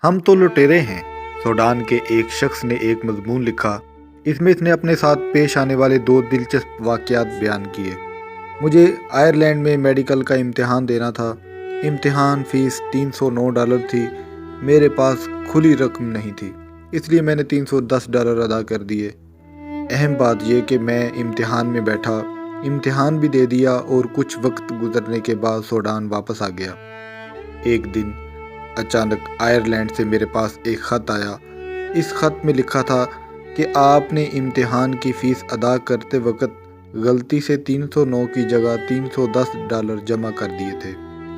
ہم تو لٹیرے ہیں۔ سوڈان کے ایک شخص نے ایک مضمون لکھا۔ اس میں اس نے اپنے ساتھ پیش آنے والے 2 دلچسپ واقعات بیان کیے۔ مجھے آئرلینڈ میں میڈیکل کا امتحان دینا تھا۔ امتحان فیس $309 تھی۔ میرے پاس کھلی رقم نہیں تھی، اس لیے میں نے $310 ادا کر دیے۔ اہم بات یہ کہ میں امتحان میں بیٹھا، امتحان بھی دے دیا اور کچھ وقت گزرنے کے بعد سوڈان واپس آ گیا۔ ایک دن اچانک آئرلینڈ سے میرے پاس ایک خط آیا۔ اس خط میں لکھا تھا کہ آپ نے امتحان کی فیس ادا کرتے وقت غلطی سے 309 کی جگہ $310 جمع کر دیے تھے۔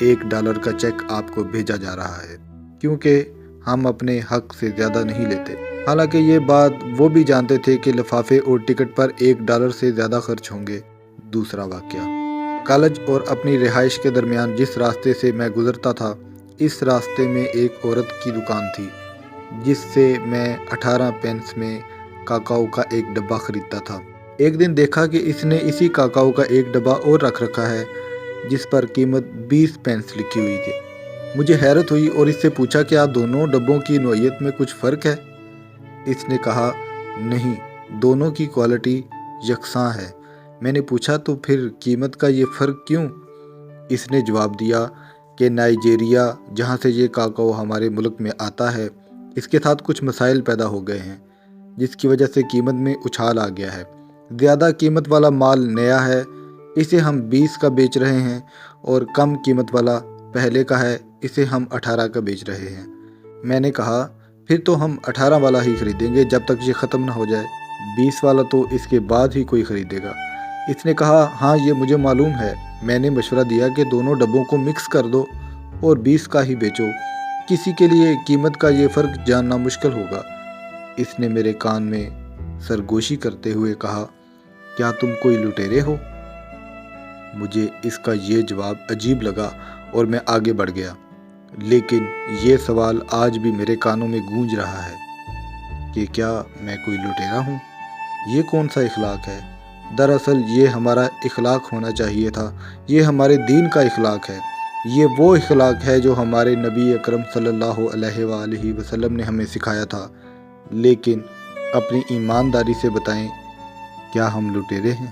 $1 کا چیک آپ کو بھیجا جا رہا ہے، کیونکہ ہم اپنے حق سے زیادہ نہیں لیتے۔ حالانکہ یہ بات وہ بھی جانتے تھے کہ لفافے اور ٹکٹ پر $1 سے زیادہ خرچ ہوں گے۔ دوسرا واقعہ، کالج اور اپنی رہائش کے درمیان جس راستے سے میں گزرتا تھا، اس راستے میں ایک عورت کی دکان تھی جس سے میں 18 پینس میں کاکاؤ کا ایک ڈبہ خریدتا تھا۔ ایک دن دیکھا کہ اس نے اسی کاکاؤ کا ایک ڈبہ اور رکھ رکھا ہے جس پر قیمت 20 پینس لکھی ہوئی تھی۔ مجھے حیرت ہوئی اور اس سے پوچھا کہ دونوں ڈبوں کی نوعیت میں کچھ فرق ہے؟ اس نے کہا نہیں، دونوں کی کوالٹی یکساں ہے۔ میں نے پوچھا تو پھر قیمت کا یہ فرق کیوں؟ اس نے جواب دیا کہ نائجیریا، جہاں سے یہ کاکاؤ ہمارے ملک میں آتا ہے، اس کے ساتھ کچھ مسائل پیدا ہو گئے ہیں جس کی وجہ سے قیمت میں اچھال آ گیا ہے۔ زیادہ قیمت والا مال نیا ہے، اسے ہم 20 کا بیچ رہے ہیں، اور کم قیمت والا پہلے کا ہے، اسے ہم 18 کا بیچ رہے ہیں۔ میں نے کہا پھر تو ہم 18 والا ہی خریدیں گے جب تک یہ ختم نہ ہو جائے، 20 والا تو اس کے بعد ہی کوئی خریدے گا۔ اس نے کہا ہاں یہ مجھے معلوم ہے۔ میں نے مشورہ دیا کہ دونوں ڈبوں کو مکس کر دو اور 20 کا ہی بیچو، کسی کے لیے قیمت کا یہ فرق جاننا مشکل ہوگا۔ اس نے میرے کان میں سرگوشی کرتے ہوئے کہا کیا تم کوئی لٹیرے ہو؟ مجھے اس کا یہ جواب عجیب لگا اور میں آگے بڑھ گیا، لیکن یہ سوال آج بھی میرے کانوں میں گونج رہا ہے کہ کیا میں کوئی لٹیرا ہوں؟ یہ کون سا اخلاق ہے؟ دراصل یہ ہمارا اخلاق ہونا چاہیے تھا، یہ ہمارے دین کا اخلاق ہے، یہ وہ اخلاق ہے جو ہمارے نبی اکرم صلی اللہ علیہ وآلہ وسلم نے ہمیں سکھایا تھا۔ لیکن اپنی ایمانداری سے بتائیں، کیا ہم لٹیرے ہیں؟